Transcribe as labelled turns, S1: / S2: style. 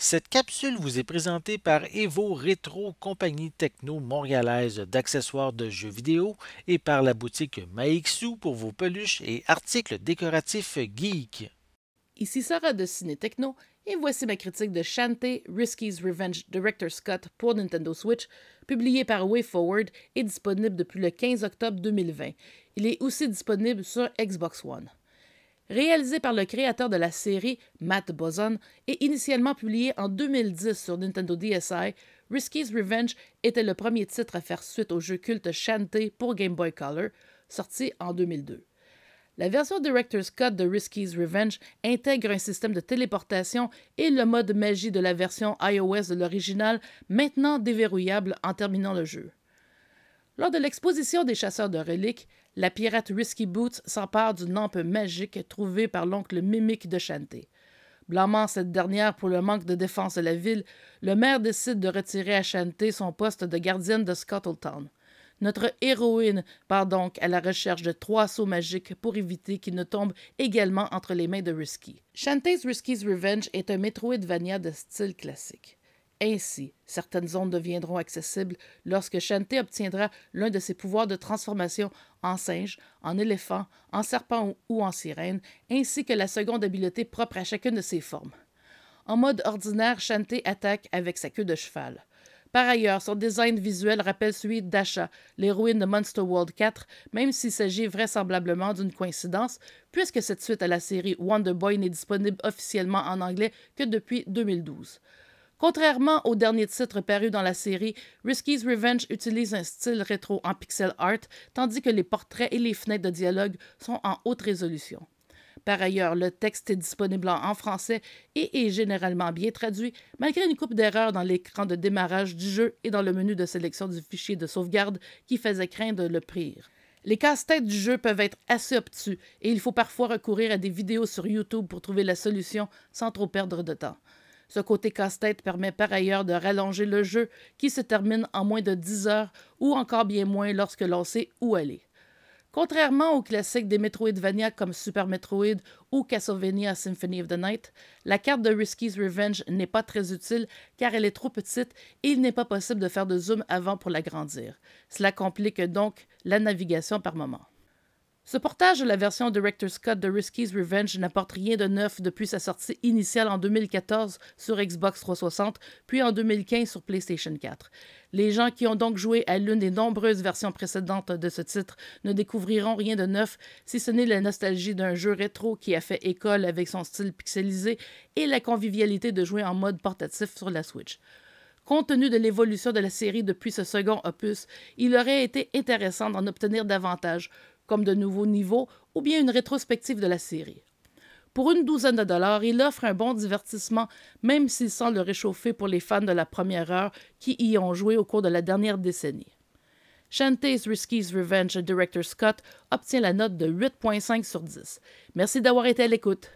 S1: Cette capsule vous est présentée par Evo Rétro, compagnie techno montréalaise d'accessoires de jeux vidéo, et par la boutique Maixu pour vos peluches et articles décoratifs geek.
S2: Ici Sarah de Ciné Techno et voici ma critique de Shantae Risky's Revenge Director's Cut pour Nintendo Switch, publié par WayForward et disponible depuis le 15 octobre 2020. Il est aussi disponible sur Xbox One. Réalisé par le créateur de la série, Matt Bozon, et initialement publié en 2010 sur Nintendo DSi, Risky's Revenge était le premier titre à faire suite au jeu culte Shantae pour Game Boy Color, sorti en 2002. La version Director's Cut de Risky's Revenge intègre un système de téléportation et le mode magie de la version iOS de l'original, maintenant déverrouillable en terminant le jeu. Lors de l'exposition des chasseurs de reliques, la pirate Risky Boots s'empare d'une lampe magique trouvée par l'oncle Mimic de Shantae. Blâmant cette dernière pour le manque de défense de la ville, le maire décide de retirer à Shantae son poste de gardienne de Scuttletown. Notre héroïne part donc à la recherche de 3 sceaux magiques pour éviter qu'ils ne tombent également entre les mains de Risky. Shantae's Risky's Revenge est un Metroidvania de style classique. Ainsi, certaines zones deviendront accessibles lorsque Shantae obtiendra l'un de ses pouvoirs de transformation en singe, en éléphant, en serpent ou en sirène, ainsi que la seconde habileté propre à chacune de ses formes. En mode ordinaire, Shantae attaque avec sa queue de cheval. Par ailleurs, son design visuel rappelle celui d'Asha, l'héroïne de Monster World 4, même s'il s'agit vraisemblablement d'une coïncidence, puisque cette suite à la série Wonder Boy n'est disponible officiellement en anglais que depuis 2012. Contrairement au dernier titre paru dans la série, Risky's Revenge utilise un style rétro en pixel art, tandis que les portraits et les fenêtres de dialogue sont en haute résolution. Par ailleurs, le texte est disponible en français et est généralement bien traduit, malgré une coupe d'erreurs dans l'écran de démarrage du jeu et dans le menu de sélection du fichier de sauvegarde qui faisait craindre le pire. Les casse-têtes du jeu peuvent être assez obtus et il faut parfois recourir à des vidéos sur YouTube pour trouver la solution sans trop perdre de temps. Ce côté casse-tête permet par ailleurs de rallonger le jeu qui se termine en moins de 10 heures ou encore bien moins lorsque l'on sait où aller. Contrairement aux classiques des Metroidvania comme Super Metroid ou Castlevania Symphony of the Night, la carte de Risky's Revenge n'est pas très utile car elle est trop petite et il n'est pas possible de faire de zoom avant pour l'agrandir. Cela complique donc la navigation par moment. Ce portage de la version Director's Cut de Risky's Revenge n'apporte rien de neuf depuis sa sortie initiale en 2014 sur Xbox 360, puis en 2015 sur PlayStation 4. Les gens qui ont donc joué à l'une des nombreuses versions précédentes de ce titre ne découvriront rien de neuf, si ce n'est la nostalgie d'un jeu rétro qui a fait école avec son style pixelisé et la convivialité de jouer en mode portatif sur la Switch. Compte tenu de l'évolution de la série depuis ce second opus, il aurait été intéressant d'en obtenir davantage, comme de nouveaux niveaux ou bien une rétrospective de la série. Pour une douzaine de dollars, il offre un bon divertissement, même s'il semble réchauffer pour les fans de la première heure qui y ont joué au cours de la dernière décennie. Shantae's Risky's Revenge Director's Cut obtient la note de 8.5 sur 10. Merci d'avoir été à l'écoute.